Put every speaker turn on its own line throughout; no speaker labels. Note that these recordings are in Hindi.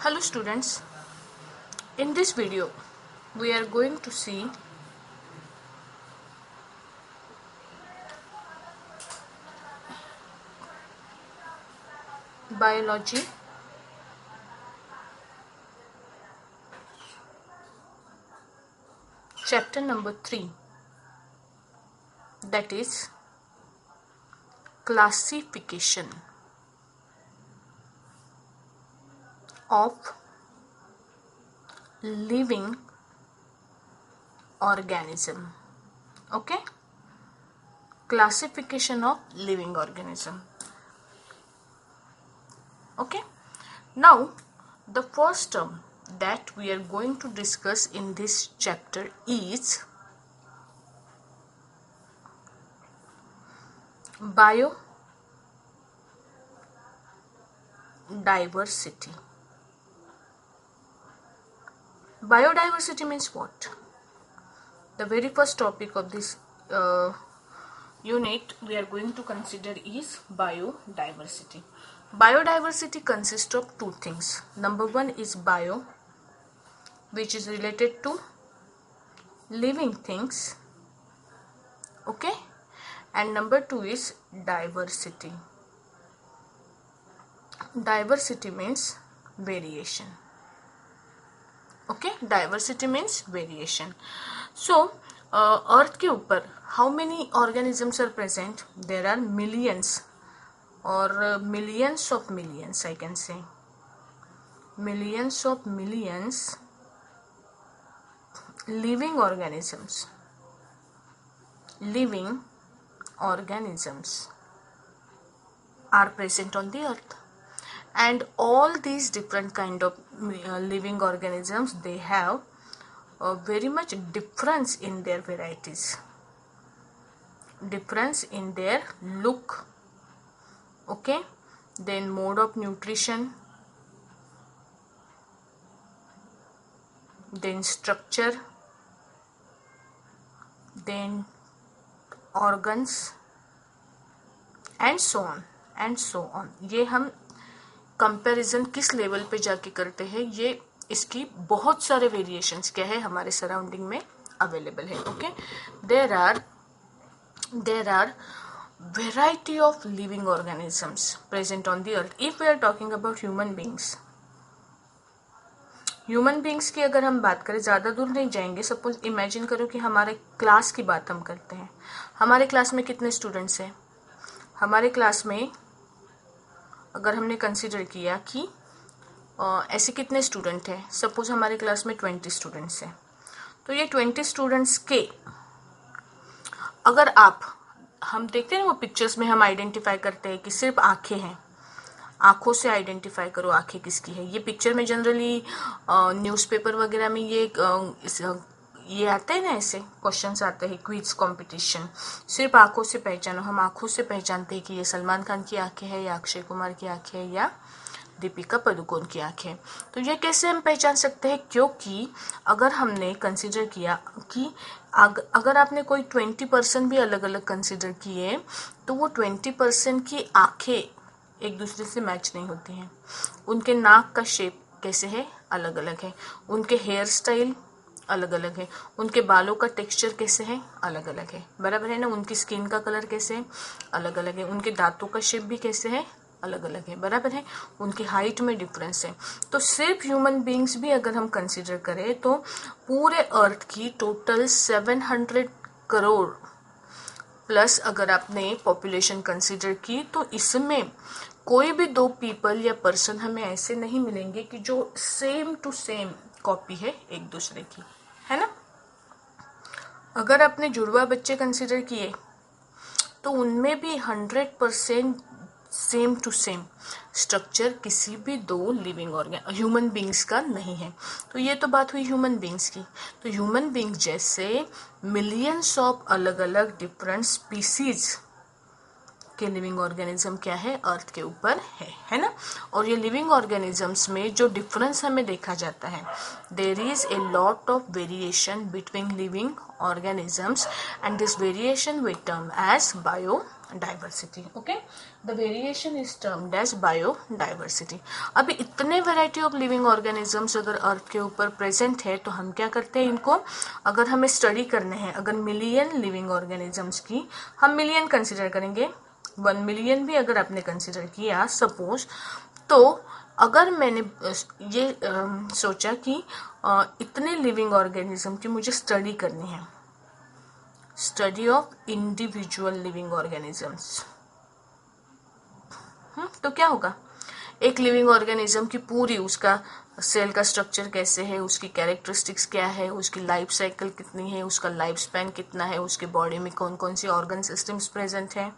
Hello students, in this video we are going to see biology chapter number 3, that is classification of living organism. Okay, classification of living organism. Okay, now the first term that we are going to discuss in this chapter is biodiversity. Biodiversity means what? The very first topic of this unit we are going to consider is biodiversity. Biodiversity consists of two things. Number one is bio, which is related to living things. Okay, and number two is diversity. Diversity means variation. Okay, diversity means variation. So earथ के ऊपर how many organisms are present? There are millions or millions of millions, I can say millions of millions living organisms are present on the earth, and all these different kind of living organisms, they have a very much difference in their varieties, difference in their look. Okay, then mode of nutrition, then structure, then organs and so on and so on. ये हम कंपैरिजन किस लेवल पे जाके करते हैं, ये इसकी बहुत सारे वेरिएशंस क्या है हमारे सराउंडिंग में अवेलेबल है. Okay, there are variety of living organisms present on the earth. If we are talking about human beings की अगर हम बात करें, ज़्यादा दूर नहीं जाएंगे. सपोज इमेजिन करो कि हमारे क्लास की बात हम करते हैं. हमारे क्लास में कितने स्टूडेंट्स हैं? हमारे क्लास में अगर हमने कंसिडर किया कि ऐसे कितने स्टूडेंट हैं, सपोज हमारे क्लास में 20 स्टूडेंट्स हैं, तो ये 20 स्टूडेंट्स के अगर हम देखते हैं ना वो पिक्चर्स में हम आइडेंटिफाई करते हैं कि सिर्फ आंखें हैं, आंखों से आइडेंटिफाई करो आंखें किसकी है. ये पिक्चर में जनरली न्यूज़पेपर वगैरह में ये आते हैं ना, ऐसे क्वेश्चंस आते हैं, क्विज कंपटीशन, सिर्फ आंखों से पहचानो. हम आंखों से पहचानते हैं कि ये सलमान खान की आंखें हैं या अक्षय कुमार की आंखें हैं या दीपिका पादुकोण की आंखें. तो ये कैसे हम पहचान सकते हैं? क्योंकि अगर हमने कंसिडर किया कि अगर आपने कोई 20% भी अलग अलग कंसिडर किए, तो वो 20% की आंखें एक दूसरे से मैच नहीं होती हैं. उनके नाक का शेप कैसे है? अलग अलग है. उनके हेयर स्टाइल अलग अलग है. उनके बालों का टेक्सचर कैसे है? अलग अलग है. बराबर है ना. उनकी स्किन का कलर कैसे है? अलग अलग है. उनके दांतों का शेप भी कैसे है? अलग अलग है. बराबर है. उनकी हाइट में डिफरेंस है. तो सिर्फ ह्यूमन बीइंग्स भी अगर हम कंसिडर करें तो पूरे अर्थ की टोटल 700 करोड़ प्लस अगर आपने पॉपुलेशन कंसिडर की, तो इसमें कोई भी दो पीपल या पर्सन हमें ऐसे नहीं मिलेंगे कि जो सेम टू सेम कॉपी है एक दूसरे की, है ना. अगर आपने जुड़वा बच्चे कंसिडर किए तो उनमें भी 100% सेम टू सेम स्ट्रक्चर किसी भी दो लिविंग ह्यूमन बींग्स का नहीं है. तो ये तो बात हुई ह्यूमन बींग्स की. तो ह्यूमन बींग्स जैसे मिलियंस ऑफ अलग अलग डिफरेंट स्पीसीज के लिविंग ऑर्गेनिज्म क्या है? अर्थ के ऊपर है ना. और ये लिविंग ऑर्गेनिजम्स में जो डिफरेंस हमें देखा जाता है, there is a lot of variation between living organisms, and this variation we term as biodiversity. Diversity. Okay, the variation is termed as biodiversity. अभी इतने वैरायटी ऑफ लिविंग ऑर्गेनिजम्स अगर अर्थ के ऊपर प्रेजेंट है तो हम क्या करते हैं, इनको अगर हमें स्टडी करने हैं, अगर मिलियन लिविंग ऑर्गेनिजम्स की हम मिलियन कंसिडर करेंगे, 1 मिलियन भी अगर आपने कंसिडर किया सपोज, तो अगर मैंने ये सोचा कि इतने लिविंग ऑर्गेनिज्म की मुझे स्टडी करनी है, study of individual living organisms, तो क्या होगा, एक लिविंग ऑर्गेनिज्म की पूरी उसका सेल का स्ट्रक्चर कैसे है, उसकी कैरेक्टरिस्टिक्स क्या है, उसकी लाइफ साइकिल कितनी है, उसका लाइफ स्पैन कितना है, उसके बॉडी में कौन कौन सी ऑर्गन सिस्टम्स प्रेजेंट हैं,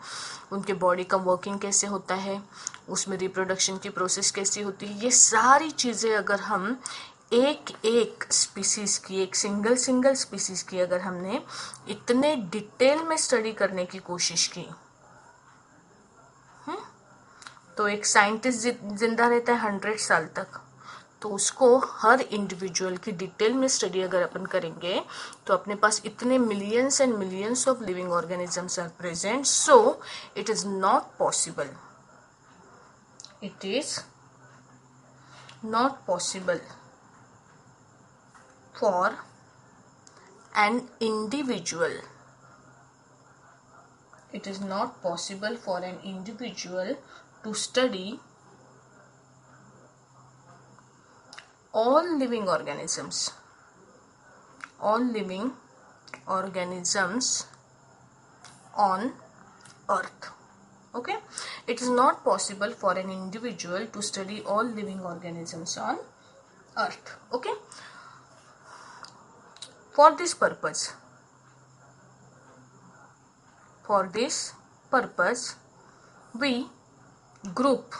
उनके बॉडी का वर्किंग कैसे होता है, उसमें रिप्रोडक्शन की प्रोसेस कैसी होती है, ये सारी चीज़ें अगर हम एक एक स्पीसीज की, एक सिंगल स्पीसीज की अगर हमने इतने डिटेल में स्टडी करने की कोशिश की, तो एक साइंटिस्ट जिंदा रहता है 100 साल तक, तो उसको हर इंडिविजुअल की डिटेल में स्टडी अगर अपन करेंगे तो अपने पास इतने millions and millions of living organisms are present. So it is not possible, it is not possible for an individual, it is not possible for an individual to study all living organisms, all living organisms on earth. Okay, it is not possible for an individual to study all living organisms on earth. Okay, for this purpose we group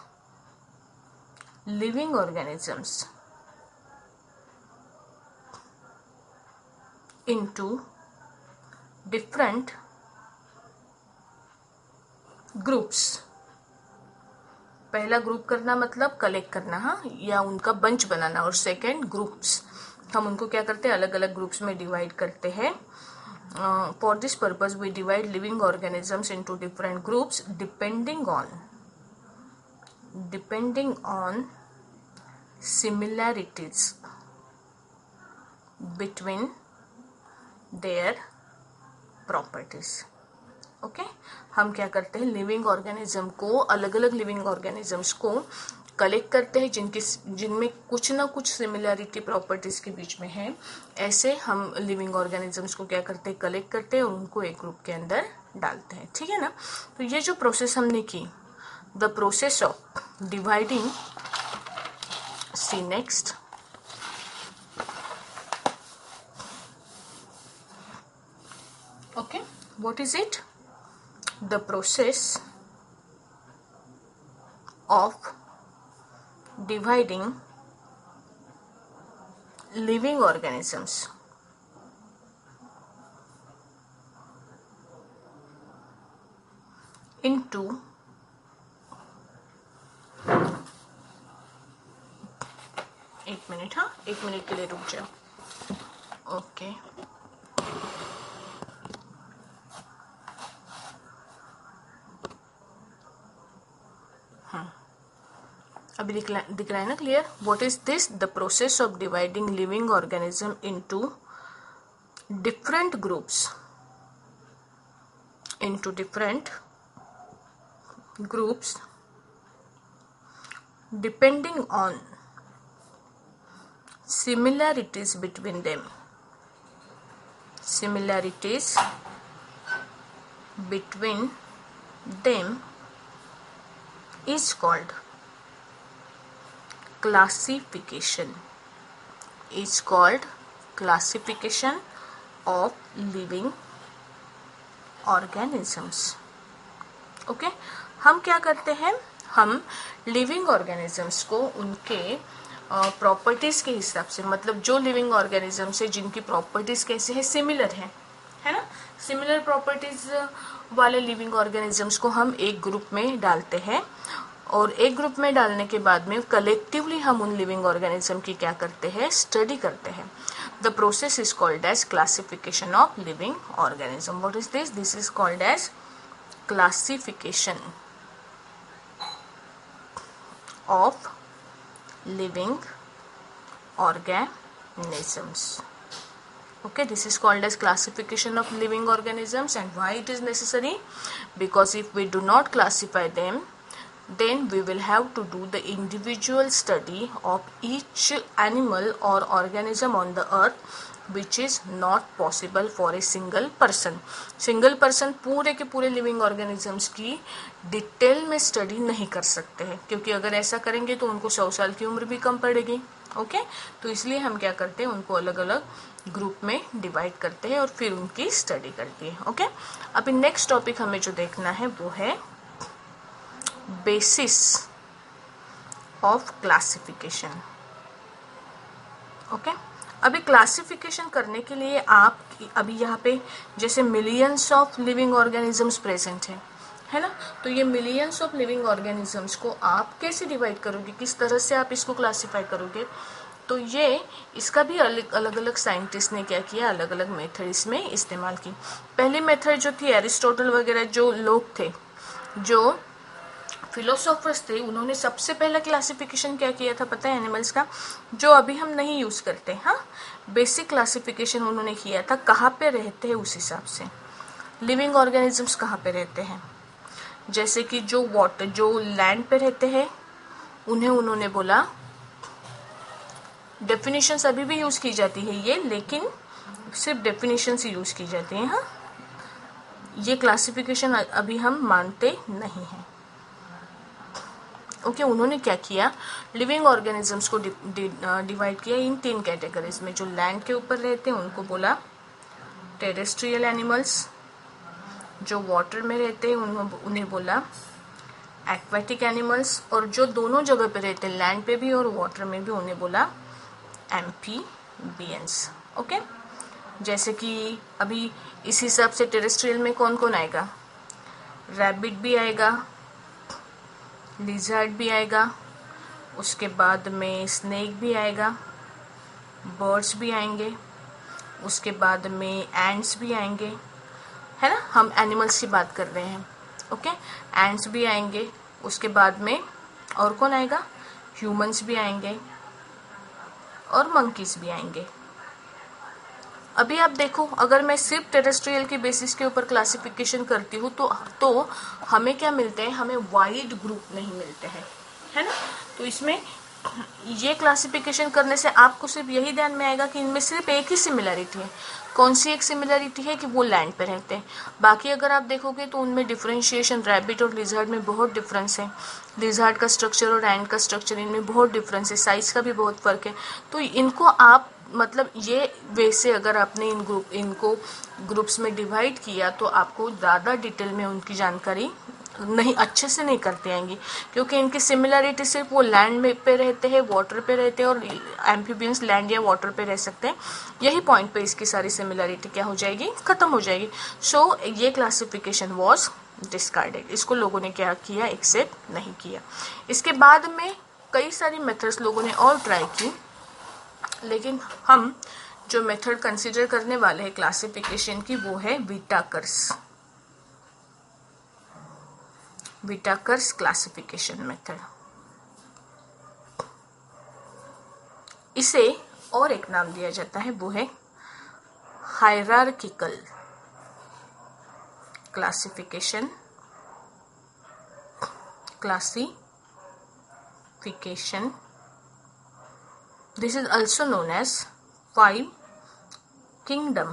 living organisms into different groups. पहला ग्रुप करना मतलब कलेक्ट करना, हाँ, या उनका बंच बनाना, और सेकेंड ग्रुप्स, हम उनको क्या करते हैं, अलग अलग ग्रुप्स में डिवाइड करते हैं. For this purpose we divide living organisms into different groups depending on similarities between their properties. Okay, हम क्या करते हैं, लिविंग ऑर्गेनिज्म को, अलग अलग लिविंग ऑर्गेनिजम्स को कलेक्ट करते हैं जिनमें कुछ ना कुछ सिमिलैरिटी प्रॉपर्टीज के बीच में है. ऐसे हम लिविंग ऑर्गेनिजम्स को क्या करते हैं, कलेक्ट करते हैं और उनको एक ग्रुप के अंदर डालते हैं. ठीक है ना. तो ये जो प्रोसेस हमने की, the process of dividing, see next, okay, what is it, the process of dividing living organisms into एक मिनट, हाँ, 1 मिनट के लिए रुक जाओ. ओके, अभी दिख रहा है ना clear. What is this, the process of dividing living organism into different groups, depending on similarities between them, is called classification, of living organisms. Okay, हम क्या करते हैं, हम लिविंग ऑर्गेनिजम्स को उनके प्रॉपर्टीज के हिसाब से, मतलब जो लिविंग ऑर्गेनिजम्स है जिनकी प्रॉपर्टीज कैसे है, सिमिलर है ना, सिमिलर प्रॉपर्टीज वाले लिविंग ऑर्गेनिजम्स को हम एक ग्रुप में डालते हैं, और एक ग्रुप में डालने के बाद में कलेक्टिवली हम उन लिविंग ऑर्गेनिज्म की क्या करते हैं, स्टडी करते हैं. The process is called as classification of living organism. What is this, this is called as classification of living organisms. Okay, this is called as classification of living organisms. And why it is necessary? Because if we do not classify them, then we will have to do the individual study of each animal or organism on the earth, which is not possible for a single person. Single person पूरे के पूरे लिविंग ऑर्गेनिजम्स की डिटेल में स्टडी नहीं कर सकते हैं, क्योंकि अगर ऐसा करेंगे तो उनको 100 साल की उम्र भी कम पड़ेगी. ओके, तो इसलिए हम क्या करते हैं, उनको अलग अलग ग्रुप में डिवाइड करते हैं और फिर उनकी स्टडी करते हैं. ओके, अभी नेक्स्ट टॉपिक हमें जो देखना है वो है बेसिस ऑफ क्लासिफिकेशन. ओके, अभी क्लासिफिकेशन करने के लिए आप अभी यहाँ पे जैसे millions of living organisms present है ना, तो ये मिलियंस ऑफ लिविंग ऑर्गेनिजम्स को आप कैसे डिवाइड करोगे, किस तरह से आप इसको क्लासिफाई करोगे. तो ये इसका भी अलग अलग साइंटिस्ट ने क्या किया, अलग अलग मेथड इसमें इस्तेमाल की. पहली मेथड जो थी एरिस्टोटल वगैरह जो लोग थे, जो फिलोसोफर्स थे, उन्होंने सबसे पहला क्लासिफिकेशन क्या किया था पता है एनिमल्स का, जो अभी हम नहीं यूज करते. हाँ, बेसिक क्लासिफिकेशन उन्होंने किया था कहाँ पे रहते हैं उस हिसाब से. लिविंग ऑर्गेनिजम्स कहाँ पे रहते हैं, जैसे कि जो लैंड पे रहते हैं उन्हें उन्होंने बोला, डेफिनेशंस अभी भी यूज की जाती है ये, लेकिन सिर्फ डेफिनेशंस ही यूज की जाती हैं. हाँ, ये क्लासिफिकेशन अभी हम मानते नहीं हैं. ओके, उन्होंने क्या किया, लिविंग ऑर्गेनिजम्स को डिवाइड किया इन 3 कैटेगरीज में. जो लैंड के ऊपर रहते हैं उनको बोला टेरेस्ट्रियल एनिमल्स, जो वाटर में रहते हैं उन्हें बोला एक्वेटिक एनिमल्स, और जो दोनों जगह पे रहते हैं लैंड पे भी और वाटर में भी उन्हें बोला एम्फीबियंस. ओके, जैसे कि अभी इस हिसाब से टेरेस्ट्रियल में कौन कौन आएगा, रैबिट भी आएगा, लिजर्ड भी आएगा, उसके बाद में स्नेक भी आएगा, बर्ड्स भी आएंगे, उसके बाद में एंट्स भी आएंगे, है ना, हम एनिमल्स की बात कर रहे हैं. ओके, एंट्स भी आएंगे, उसके बाद में और कौन आएगा, ह्यूमंस भी आएंगे और मंकीज भी आएंगे. अभी आप देखो, अगर मैं सिर्फ टेरेस्ट्रियल के बेसिस के ऊपर क्लासिफिकेशन करती हूँ तो हमें क्या मिलते हैं, हमें वाइड ग्रुप नहीं मिलते हैं, है ना. तो इसमें ये क्लासिफिकेशन करने से आपको सिर्फ यही ध्यान में आएगा कि इनमें सिर्फ एक ही सिमिलरिटी है. कौन सी एक सिमिलरिटी है कि वो लैंड पे रहते हैं. बाकी अगर आप देखोगे तो उनमें डिफरेंशिएशन रैबिट और लिजर्ड में बहुत डिफरेंस है. लिजर्ड का स्ट्रक्चर और एंट का स्ट्रक्चर इनमें बहुत डिफरेंस है, साइज का भी बहुत फर्क है. तो इनको आप मतलब ये वैसे अगर आपने इनको ग्रुप्स में डिवाइड किया तो आपको ज़्यादा डिटेल में उनकी जानकारी नहीं अच्छे से नहीं करते आएंगी, क्योंकि इनकी सिमिलरिटी सिर्फ वो लैंड में पे रहते हैं, वाटर पे रहते हैं, और एम्फीबियंस लैंड या वाटर पे रह सकते हैं. यही पॉइंट पे इसकी सारी सिमिलरिटी क्या हो जाएगी, खत्म हो जाएगी. सो ये क्लासिफिकेशन वॉज डिस्कार्डेड. इसको लोगों ने क्या किया, एक्सेप्ट नहीं किया. इसके बाद में कई सारी मेथड्स लोगों ने और ट्राई की, लेकिन हम जो मेथड कंसिडर करने वाले हैं क्लासिफिकेशन की वो है व्हिटाकर्स क्लासिफिकेशन मेथड. इसे और एक नाम दिया जाता है, वो है hierarchical classification This is also known as 5 kingdom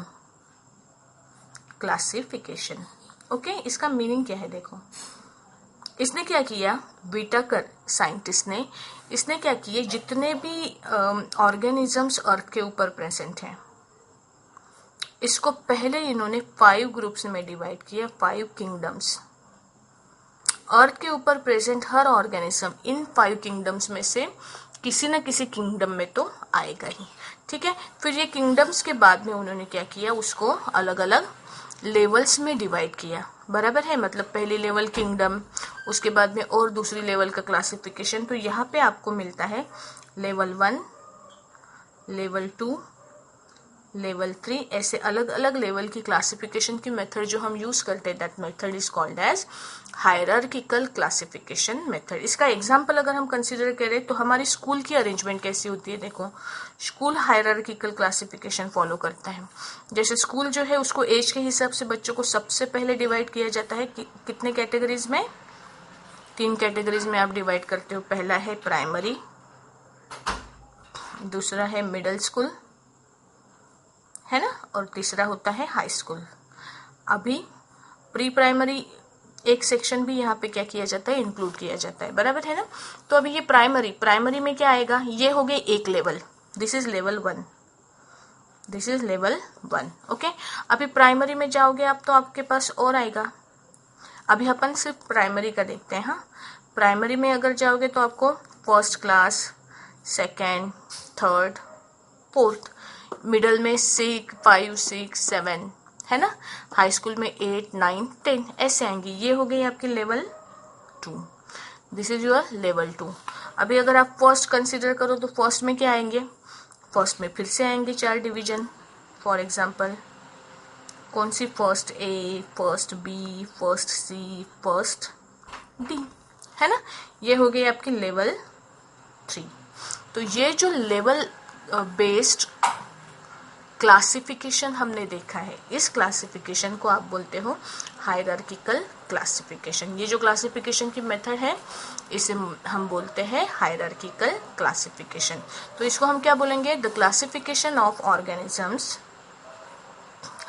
classification. Okay, इसका मीनिंग क्या है देखो. इसने क्या किया, व्हिटाकर साइंटिस्ट ने, इसने क्या किए, जितने भी ऑर्गेनिजम्स अर्थ के ऊपर प्रेजेंट हैं इसको पहले इन्होंने 5 ग्रुप्स में डिवाइड किया, 5 किंगडम्स. अर्थ के ऊपर present her organism in 5 kingdoms में से किसी न किसी किंगडम में तो आएगा ही. ठीक है, फिर ये किंगडम्स के बाद में उन्होंने क्या किया, उसको अलग अलग लेवल्स में डिवाइड किया. बराबर है, मतलब पहली लेवल किंगडम, उसके बाद में और दूसरी लेवल का क्लासिफिकेशन. तो यहाँ पे आपको मिलता है लेवल 1, लेवल 2, लेवल 3, ऐसे अलग अलग लेवल की क्लासिफिकेशन की मेथड जो हम यूज करते हैं, that method is called as hierarchical classification method. इसका एग्जांपल अगर हम कंसीडर करें तो हमारी स्कूल की अरेंजमेंट कैसी होती है, देखो स्कूल हायरार्किकल क्लासिफिकेशन फॉलो करता है। जैसे स्कूल जो है उसको एज के हिसाब से बच्चों को सबसे पहले डिवाइड किया जाता है कितने कैटेगरीज में, 3 कैटेगरीज में आप डिवाइड करते हो। पहला है प्राइमरी, दूसरा है मिडिल स्कूल, है ना, और तीसरा होता है हाई स्कूल। अभी प्री प्राइमरी एक सेक्शन भी यहाँ पे क्या किया जाता है, इंक्लूड किया जाता है, बराबर है ना। तो अभी ये प्राइमरी में क्या आएगा, ये हो गए एक level, this is level 1, this is level 1, okay. अभी प्राइमरी में जाओगे आप तो आपके पास और आएगा, अभी अपन सिर्फ प्राइमरी का देखते हैं। हाँ, प्राइमरी में अगर जाओगे तो आपको first class, second, third, fourth, middle में 6, 5, 6, 7, है ना, हाई स्कूल में 8, 9, 10 ऐसे आएंगे। ये हो गई आपकी level 2, this is your level 2। अभी अगर आप फर्स्ट कंसिडर करो तो फर्स्ट में क्या आएंगे, फर्स्ट में फिर से आएंगे 4 डिवीजन। फॉर एग्जाम्पल कौन सी, first A, first B, first C, first D, है ना। ये हो गई आपकी लेवल 3। तो ये जो लेवल बेस्ड क्लासिफिकेशन हमने देखा है, इस क्लासिफिकेशन को आप बोलते हो हायरार्किकल क्लासिफिकेशन। ये जो क्लासिफिकेशन की मेथड है इसे हम बोलते हैं हायरार्किकल क्लासिफिकेशन। तो इसको हम क्या बोलेंगे, द क्लासिफिकेशन ऑफ ऑर्गेनिजम्स।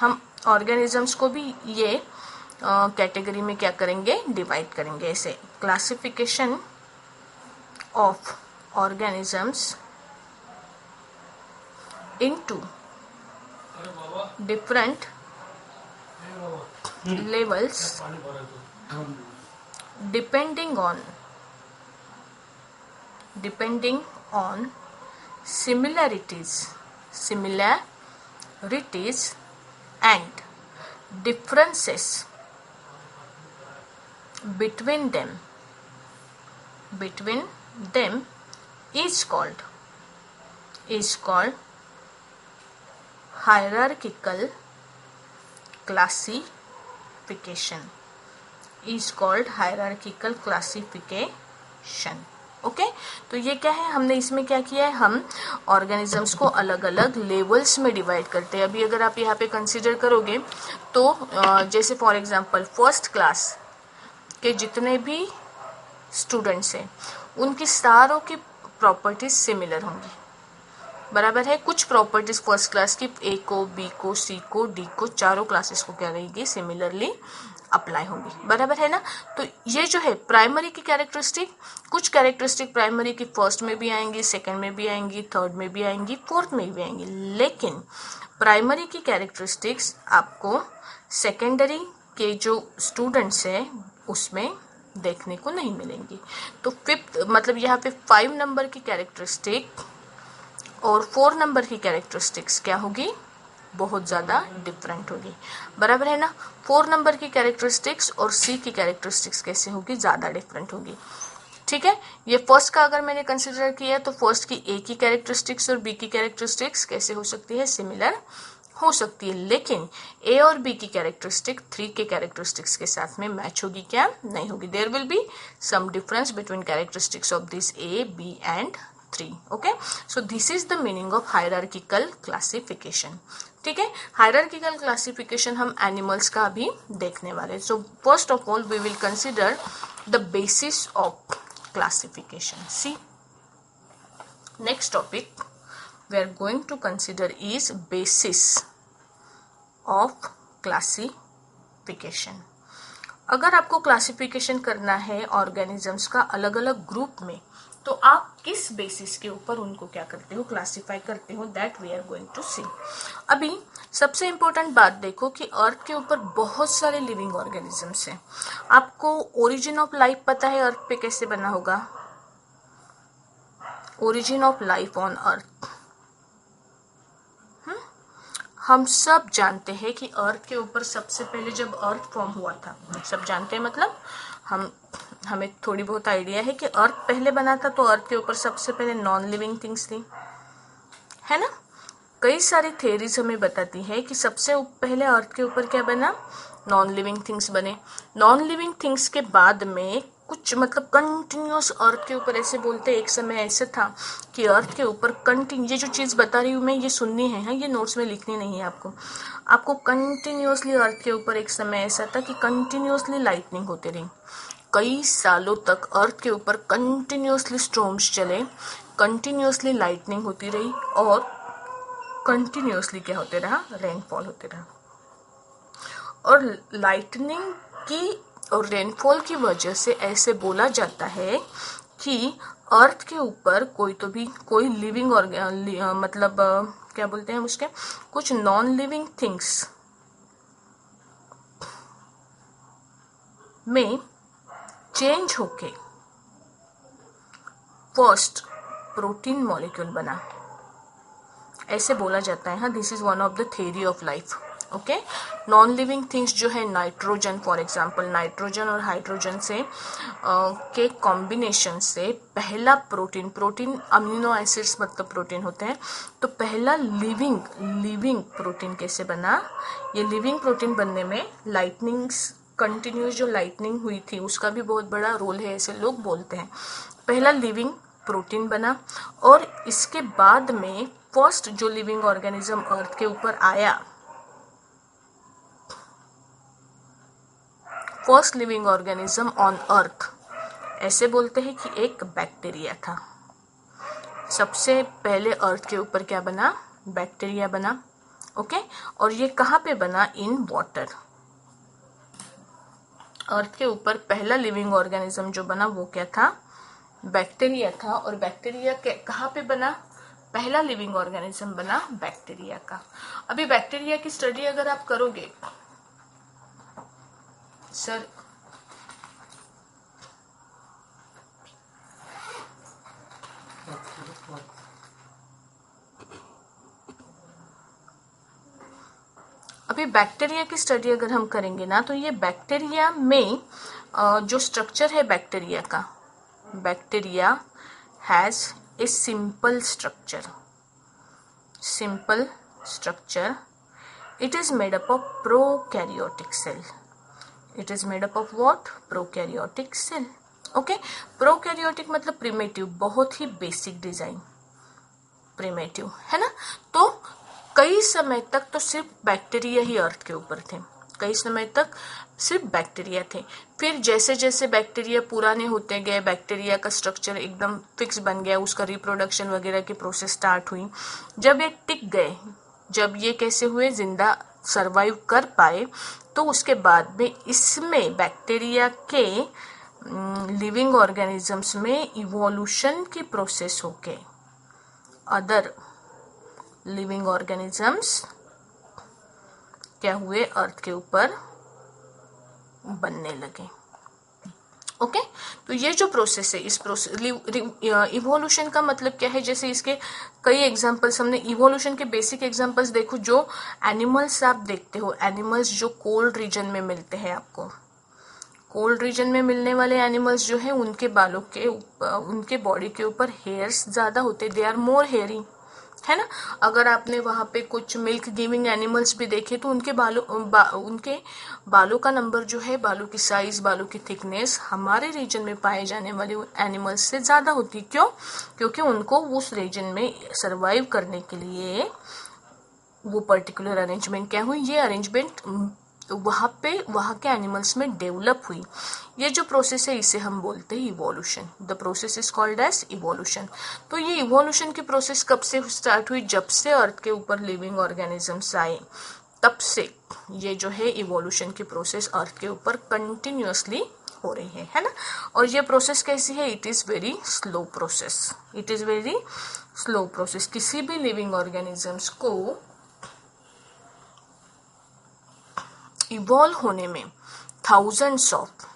हम ऑर्गेनिजम्स को भी ये कैटेगरी में क्या करेंगे, डिवाइड करेंगे ऐसे, classification of organisms into different levels depending on similarities and differences between them is called hierarchical classification, is called hierarchical classification, okay. तो ये क्या है, हमने इसमें क्या किया है, हम ऑर्गेनिजम्स को अलग अलग लेवल्स में डिवाइड करते हैं। अभी अगर आप यहाँ पे कंसीडर करोगे तो जैसे फॉर एग्जांपल फर्स्ट क्लास के जितने भी स्टूडेंट्स हैं उनकी सारों की प्रॉपर्टीज सिमिलर होंगी, बराबर है। कुछ प्रॉपर्टीज फर्स्ट क्लास की ए को, बी को, सी को, डी को, चारों क्लासेस को क्या रहेगी, सिमिलरली अप्लाई होंगी, बराबर है ना। तो ये जो है प्राइमरी की कैरेक्टरिस्टिक, कुछ कैरेक्टरिस्टिक प्राइमरी की फर्स्ट में भी आएंगी, सेकंड में भी आएंगी, थर्ड में भी आएंगी, फोर्थ में भी आएंगी, लेकिन प्राइमरी की कैरेक्टरिस्टिक्स आपको सेकेंडरी के जो स्टूडेंट्स हैं उसमें देखने को नहीं मिलेंगी। तो फिफ्थ मतलब यहाँ पे 5 नंबर की कैरेक्टरिस्टिक और 4 नंबर की कैरेक्टरिस्टिक्स क्या होगी, बहुत ज़्यादा डिफरेंट होगी, बराबर है ना। 4 नंबर की कैरेक्टरिस्टिक्स और सी की कैरेक्टरिस्टिक्स कैसे होगी, ज़्यादा डिफरेंट होगी, ठीक है। ये फर्स्ट का अगर मैंने कंसिडर किया तो फर्स्ट की ए की कैरेक्टरिस्टिक्स और बी की कैरेक्टरिस्टिक्स कैसे हो सकती है, सिमिलर हो सकती है, लेकिन ए और बी की कैरेक्टरिस्टिक 3 के कैरेक्टरिस्टिक्स के साथ में मैच होगी क्या, नहीं होगी। There will be some difference between characteristics of this A, B and 3, okay. So this is the meaning of hierarchical classification, ठीक है। हायरार्किकल क्लासिफिकेशन हम एनिमल्स का भी देखने वाले। So first of all we will consider the basis of classification. See next topic we are going to consider is basis of classification। अगर आपको क्लासिफिकेशन करना है ऑर्गेनिजम्स का अलग अलग ग्रुप में तो आप किस बेसिस के ऊपर उनको क्या करते हो, क्लासिफाई करते हो, that we are going to see. अभी सबसे इंपॉर्टेंट बात देखो कि अर्थ के ऊपर बहुत सारे लिविंग ऑर्गेनिजम्स हैं। आपको ओरिजिन ऑफ लाइफ पता है अर्थ पे कैसे बना होगा, origin of life on earth हम सब जानते हैं कि अर्थ के ऊपर सबसे पहले जब अर्थ फॉर्म हुआ था, सब जानते हैं मतलब हमें थोड़ी बहुत आइडिया है कि अर्थ पहले बना था, तो अर्थ के ऊपर सबसे पहले नॉन लिविंग थिंग्स थी, है ना। कई सारी थेरीज हमें बताती है कि सबसे पहले अर्थ के ऊपर क्या बना, नॉन लिविंग थिंग्स बने। नॉन लिविंग थिंग्स के बाद में कुछ मतलब कंटिन्यूस अर्थ के ऊपर, ऐसे बोलते एक समय ऐसे था कि अर्थ के ऊपर कंटिन्यू, ये जो चीज़ बता रही हूँ मैं ये सुननी है, हाँ, ये नोट्स में लिखनी नहीं है आपको कंटिन्यूसली अर्थ के ऊपर एक समय ऐसा था कि कंटिन्यूसली लाइटनिंग होती रही। कई सालों तक अर्थ के ऊपर कंटिन्यूसली स्टॉर्म्स चले, कंटिन्यूसली लाइटनिंग होती रही और कंटिन्यूसली क्या होते रहा, रेनफॉल होते रहा। और लाइटनिंग की और रेनफॉल की वजह से ऐसे बोला जाता है कि अर्थ के ऊपर कोई लिविंग और मतलब क्या बोलते हैं उसके, कुछ नॉन लिविंग थिंग्स में चेंज होके फर्स्ट प्रोटीन मॉलिक्यूल बना, ऐसे बोला जाता है। हाँ, this is one of the theory of life. Okay, non living things जो है नाइट्रोजन, फॉर एग्जांपल नाइट्रोजन और हाइड्रोजन से के कॉम्बिनेशन से पहला प्रोटीन अमीनो एसिड्स मतलब प्रोटीन होते हैं, तो पहला लिविंग प्रोटीन कैसे बना। ये लिविंग प्रोटीन बनने में लाइटनिंग्स, कंटिन्यूस जो लाइटनिंग हुई थी उसका भी बहुत बड़ा रोल है, ऐसे लोग बोलते हैं। पहला लिविंग प्रोटीन बना और इसके बाद में फर्स्ट जो लिविंग ऑर्गेनिज्म अर्थ के ऊपर आया, first living organism on earth, ऐसे बोलते हैं कि एक बैक्टीरिया था। सबसे पहले अर्थ के ऊपर क्या बना, बैक्टीरिया बना। ओके, और ये कहाँ पे बना, इन वाटर। अर्थ के ऊपर पहला लिविंग ऑर्गेनिज्म जो बना वो क्या था, बैक्टीरिया था। और बैक्टीरिया कहाँ पे बना, पहला लिविंग ऑर्गेनिज्म बना बैक्टीरिया का। अभी बैक्टीरिया की स्टडी अगर आप करोगे सर, अभी बैक्टीरिया की स्टडी अगर हम करेंगे ना, तो ये बैक्टीरिया में जो स्ट्रक्चर है बैक्टीरिया का, bacteria has a simple structure. It is made up of prokaryotic cell. It is made up of what? Prokaryotic cell. Okay? Prokaryotic मतलब प्रिमेटिव, बहुत ही बेसिक डिजाइन, प्रिमेटिव है ना। तो कई समय तक तो सिर्फ बैक्टीरिया ही अर्थ के ऊपर थे, कई समय तक सिर्फ बैक्टीरिया थे। फिर जैसे जैसे बैक्टीरिया पुराने होते गए, बैक्टीरिया का स्ट्रक्चर एकदम फिक्स बन गया, उसका रिप्रोडक्शन वगैरह की प्रोसेस स्टार्ट हुई। जब ये टिक गए, जब ये कैसे हुए, जिंदा सरवाइव कर पाए, तो उसके बाद में इसमें बैक्टीरिया के लिविंग ऑर्गेनिजम्स में इवोल्यूशन की प्रोसेस होके अदर लिविंग ऑर्गेनिजम्स क्या हुए, अर्थ के ऊपर बनने लगे। ओके, तो ये जो प्रोसेस है, इस प्रोसेस इवोल्यूशन का मतलब क्या है, जैसे इसके कई एग्जांपल्स हमने इवोल्यूशन के बेसिक एग्जांपल्स देखो। जो एनिमल्स आप देखते हो, एनिमल्स जो कोल्ड रीजन में मिलते हैं, आपको कोल्ड रीजन में मिलने वाले एनिमल्स जो है, उनके बालों के उनके बॉडी के ऊपर हेयर्स ज्यादा होते, दे आर मोर हेयरी, है ना। अगर आपने वहां पे कुछ मिल्क गिविंग एनिमल्स भी देखे तो उनके बालों का नंबर जो है, बालों की साइज, बालों की थिकनेस हमारे रीजन में पाए जाने वाले एनिमल्स से ज्यादा होती। क्यों? क्योंकि उनको उस रीजन में सरवाइव करने के लिए वो पर्टिकुलर अरेंजमेंट क्या हुई, ये अरेंजमेंट वहां के एनिमल्स में डेवलप हुई। ये जो प्रोसेस है इसे हम बोलते हैं evolution. The process is called as evolution. तो ये इवोल्यूशन की प्रोसेस कब से स्टार्ट हुई, जब से अर्थ के ऊपर लिविंग ऑर्गेनिजम्स आए, तब से ये जो है इवोल्यूशन की प्रोसेस अर्थ के ऊपर कंटिन्यूअसली हो रही है ना। और ये प्रोसेस कैसी है, it is very slow process, it is very slow process. किसी भी लिविंग ऑर्गेनिजम्स को इवॉल्व होने में thousands of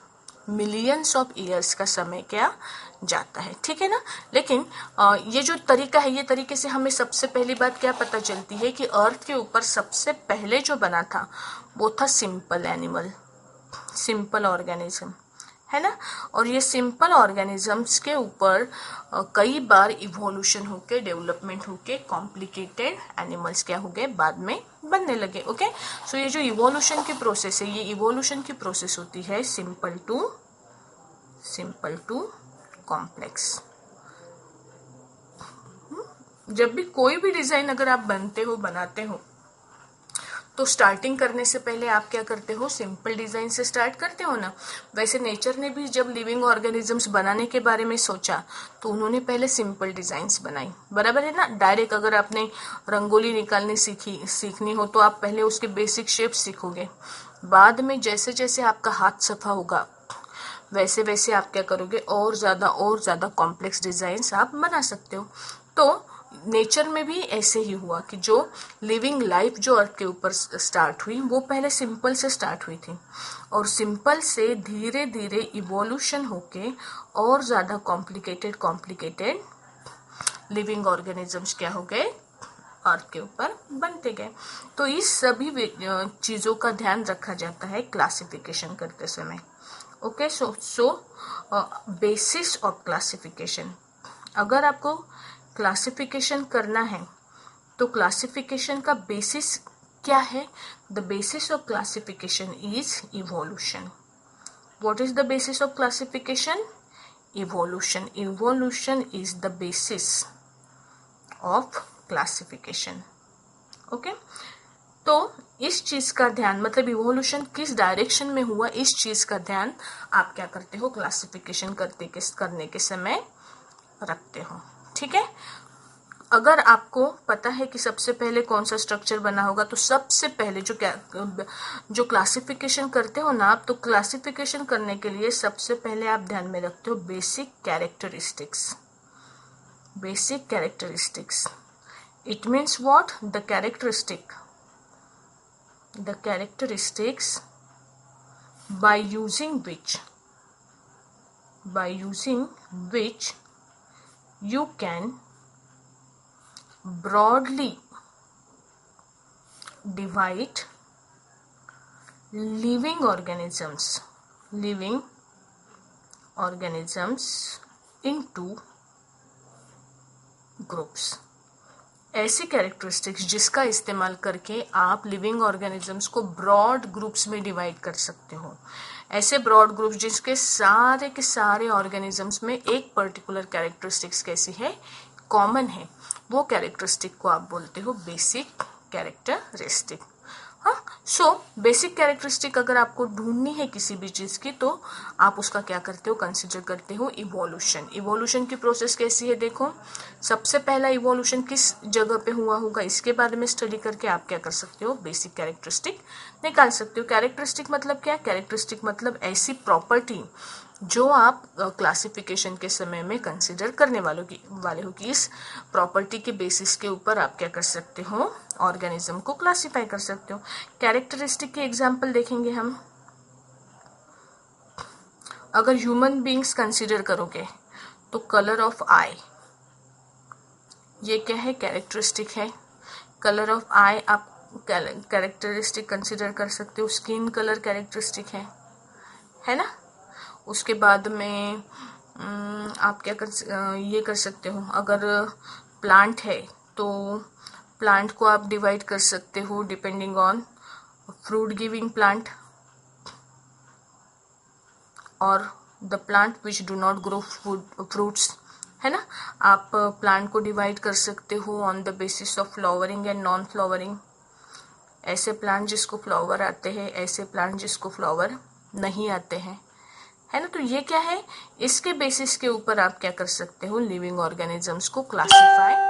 millions of years का समय क्या जाता है, ठीक है ना। लेकिन ये जो तरीका है, ये तरीके से हमें सबसे पहली बात क्या पता चलती है कि अर्थ के ऊपर सबसे पहले जो बना था वो था सिंपल एनिमल, सिंपल ऑर्गेनिज्म, है ना। और ये सिंपल ऑर्गेनिजम्स के ऊपर कई बार इवोल्यूशन होके, डेवलपमेंट होके कॉम्प्लिकेटेड एनिमल्स क्या हो गए, बाद में बनने लगे। ओके, सो ये जो इवोल्यूशन की प्रोसेस है, ये इवोल्यूशन की प्रोसेस होती है सिंपल टू कॉम्प्लेक्स। जब भी कोई भी डिजाइन अगर आप बनाते हो तो स्टार्टिंग करने से पहले आप क्या करते हो, सिंपल डिजाइन से स्टार्ट करते हो ना। वैसे नेचर ने भी जब लिविंग ऑर्गेनिजम्स बनाने के बारे में सोचा तो उन्होंने पहले सिंपल डिजाइंस बनाई, बराबर है ना। डायरेक्ट अगर आपने रंगोली निकालनी सीखनी हो तो आप पहले उसके बेसिक शेप सीखोगे, बाद में जैसे जैसे आपका हाथ सफा होगा वैसे वैसे आप क्या करोगे, और ज्यादा कॉम्प्लेक्स डिजाइन आप बना सकते हो। तो नेचर में भी ऐसे ही हुआ कि जो लिविंग लाइफ जो अर्थ के ऊपर स्टार्ट हुई वो पहले सिंपल से स्टार्ट हुई थी, और सिंपल से धीरे धीरे इवोल्यूशन होके और ज्यादा कॉम्प्लिकेटेड लिविंग ऑर्गेनिजम्स क्या हो गए, अर्थ के ऊपर बनते गए। तो इस सभी चीजों का ध्यान रखा जाता है क्लासिफिकेशन करते समय। Okay, so basis of classification, अगर आपको क्लासिफिकेशन करना है तो क्लासिफिकेशन का बेसिस क्या है, the basis of classification is evolution. What is the basis of classification, evolution. Evolution is the basis of classification. Okay, तो इस चीज का ध्यान, मतलब इवोल्यूशन किस डायरेक्शन में हुआ, इस चीज का ध्यान आप क्या करते हो, क्लासिफिकेशन करने के समय रखते हो। ठीक है, अगर आपको पता है कि सबसे पहले कौन सा स्ट्रक्चर बना होगा, तो सबसे पहले जो क्लासिफिकेशन करते हो ना आप, तो क्लासिफिकेशन करने के लिए सबसे पहले आप ध्यान में रखते हो basic characteristics. Basic characteristics, it means what, the characteristics by using which you can broadly divide living organisms into groups। ऐसी कैरेक्टरिस्टिक्स जिसका इस्तेमाल करके आप लिविंग ऑर्गेनिजम्स को ब्रॉड ग्रुप्स में डिवाइड कर सकते हो। ऐसे ब्रॉड ग्रुप्स जिसके सारे के सारे ऑर्गेनिजम्स में एक पर्टिकुलर कैरेक्टरिस्टिक्स कैसी है, कॉमन है, वो कैरेक्टरिस्टिक को आप बोलते हो बेसिक कैरेक्टरिस्टिक। हाँ, सो बेसिक कैरेक्टरिस्टिक अगर आपको ढूंढनी है किसी भी चीज की तो आप उसका क्या करते हो, कंसिडर करते हो इवोल्यूशन। इवोल्यूशन की प्रोसेस कैसी है, देखो सबसे पहला इवोल्यूशन किस जगह पे हुआ होगा, इसके बारे में स्टडी करके आप क्या कर सकते हो, बेसिक कैरेक्टरिस्टिक निकाल सकते हो। कैरेक्टरिस्टिक मतलब क्या, कैरेक्टरिस्टिक मतलब ऐसी प्रॉपर्टी जो आप क्लासिफिकेशन के समय में कंसिडर करने वाले हो कि इस प्रॉपर्टी के बेसिस के ऊपर आप क्या कर सकते हो, ऑर्गेनिज्म को क्लासिफाई कर सकते हो। कैरेक्टरिस्टिक के एग्जांपल देखेंगे हम। अगर ह्यूमन बीइंग्स कंसिडर करोगे तो कलर ऑफ आई, ये क्या है, कैरेक्टरिस्टिक है। कलर ऑफ आई आप कैरेक्टरिस्टिक कंसिडर कर सकते हो। स्किन कलर कैरेक्टरिस्टिक है ना। उसके बाद में आप क्या ये कर सकते हो, अगर प्लांट है तो प्लांट को आप डिवाइड कर सकते हो depending on fruit giving plant और the plant which do not grow fruits, है ना। आप प्लांट को डिवाइड कर सकते हो on the basis of flowering and non flowering. ऐसे प्लांट जिसको फ्लावर आते हैं, ऐसे प्लांट जिसको फ्लावर नहीं आते हैं, है ना। तो ये क्या है, इसके बेसिस के ऊपर आप क्या कर सकते हो, लिविंग ऑर्गेनिजम्स को क्लासिफाई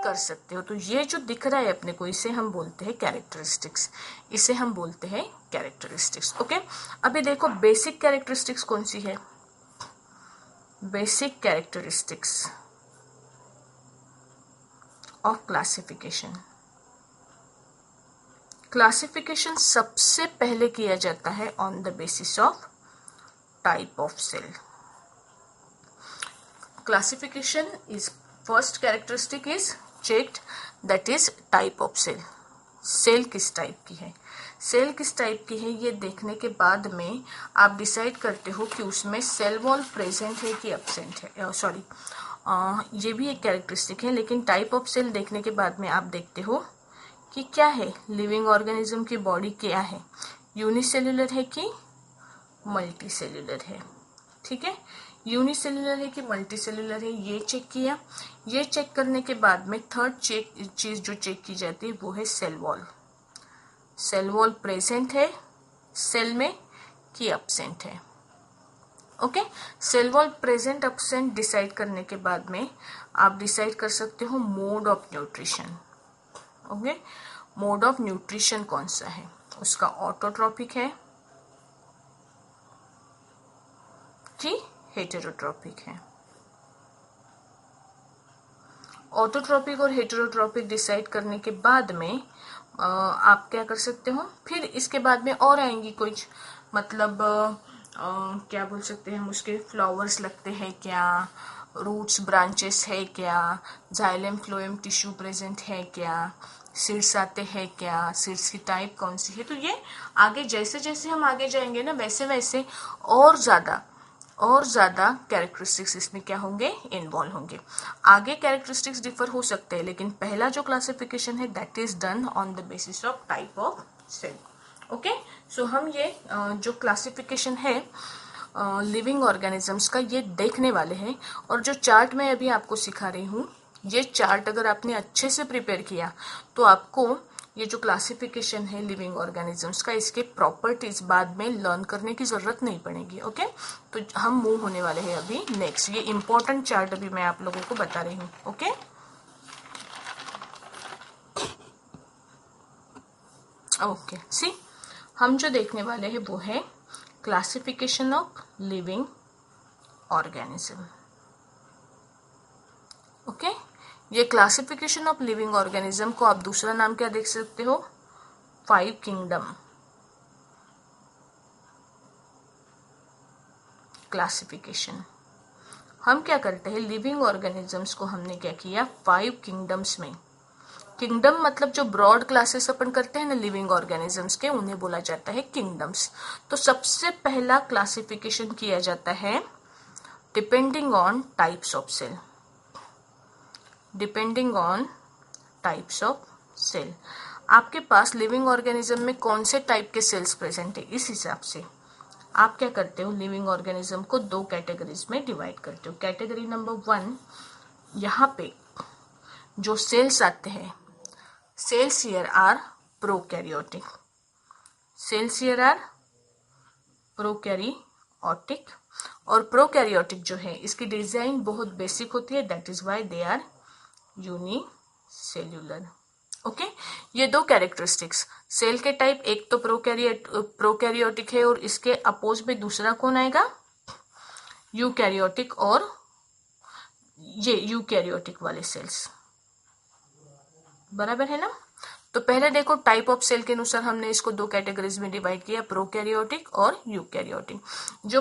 कर सकते हो। तो ये जो दिख रहा है अपने को, इसे हम बोलते हैं कैरेक्टरिस्टिक्स। ओके, अभी देखो बेसिक कैरेक्टरिस्टिक्स कौन सी है, basic characteristics of classification. Classification सबसे पहले किया जाता है on the basis of type of cell. Classification is first characteristic is checked, that is type of cell. Cell किस टाइप की है, सेल किस टाइप की है ये देखने के बाद में आप डिसाइड करते हो कि उसमें सेल वॉल प्रेजेंट है कि एब्सेंट है। सॉरी, ये भी एक कैरेक्टरिस्टिक है, लेकिन टाइप ऑफ सेल देखने के बाद में आप देखते हो कि क्या है, लिविंग ऑर्गेनिज्म की बॉडी क्या है, यूनिसेल्युलर है कि मल्टी सेल्युलर है। ठीक है, यूनिसेल्युलर है कि मल्टी सेल्युलर है ये चेक किया। ये चेक करने के बाद में थर्ड चीज जो चेक की जाती है वो है cell wall. Cell wall present है सेल में कि एब्सेंट है। Okay, cell wall present absent decide करने के बाद में आप डिसाइड कर सकते हो mode of nutrition. Okay, mode of nutrition कौन सा है, उसका ऑटोट्रॉपिक है कि हेटेरोट्रॉपिक है। ऑटोट्रॉपिक और हेटेरोट्रॉपिक डिसाइड करने के बाद में आप क्या कर सकते हो, फिर इसके बाद में और आएंगी कुछ, मतलब क्या बोल सकते हैं हम उसके, फ्लावर्स लगते हैं क्या, रूट्स ब्रांचेस है क्या, जाइलम फ्लोएम टिश्यू प्रेजेंट है क्या, सीड्स आते हैं क्या, सीड्स की टाइप कौन सी है। तो ये आगे जैसे जैसे हम आगे जाएंगे ना वैसे वैसे और ज्यादा कैरेक्टरिस्टिक्स इसमें क्या होंगे, इन्वॉल्व होंगे। आगे कैरेक्टरिस्टिक्स डिफर हो सकते हैं, लेकिन पहला जो क्लासिफिकेशन है that is done on the basis of type of cell. Okay, so हम ये जो क्लासिफिकेशन है लिविंग ऑर्गेनिजम्स का ये देखने वाले हैं। और जो चार्ट मैं अभी आपको सिखा रही हूँ, ये चार्ट अगर आपने अच्छे से प्रिपेयर किया तो आपको ये जो क्लासिफिकेशन है लिविंग ऑर्गेनिजम्स का, इसके प्रॉपर्टीज बाद में लर्न करने की जरूरत नहीं पड़ेगी। ओके, तो हम मूव होने वाले हैं अभी नेक्स्ट। ये इंपॉर्टेंट चार्ट अभी मैं आप लोगों को बता रही हूँ। ओके, ओके, सी हम जो देखने वाले हैं वो है classification of living organism. Okay, ये क्लासिफिकेशन ऑफ लिविंग ऑर्गेनिज्म को आप दूसरा नाम क्या देख सकते हो, 5 किंगडम क्लासिफिकेशन। हम क्या करते हैं, लिविंग ऑर्गेनिजम्स को हमने क्या किया 5 किंगडम्स में। किंगडम मतलब जो ब्रॉड क्लासेस अपन करते हैं ना लिविंग ऑर्गेनिजम्स के, उन्हें बोला जाता है किंगडम्स। तो सबसे पहला क्लासिफिकेशन किया जाता है depending on types of cell. Depending on types of cell, आपके पास लिविंग ऑर्गेनिज्म में कौन से टाइप के सेल्स प्रेजेंट है, इस हिसाब से आप क्या करते हो, लिविंग ऑर्गेनिज्म को 2 कैटेगरीज में डिवाइड करते हो। कैटेगरी नंबर 1, यहाँ पे जो सेल्स आते हैं, cells here are prokaryotic. Cells here are prokaryotic, और प्रोकैरियोटिक जो है इसकी डिजाइन बहुत बेसिक होती है, that is why they are unicellular. Okay, ये 2 कैरेक्टरिस्टिक्स सेल के टाइप, एक तो प्रोकैरियोटिक है और इसके अपोज में दूसरा कौन आएगा, यूकैरियोटिक, और ये यूकैरियोटिक वाले सेल्स, बराबर है ना। तो पहले देखो टाइप ऑफ सेल के अनुसार हमने इसको 2 कैटेगरीज में डिवाइड किया, प्रोकैरियोटिक और यूकैरियोटिक। जो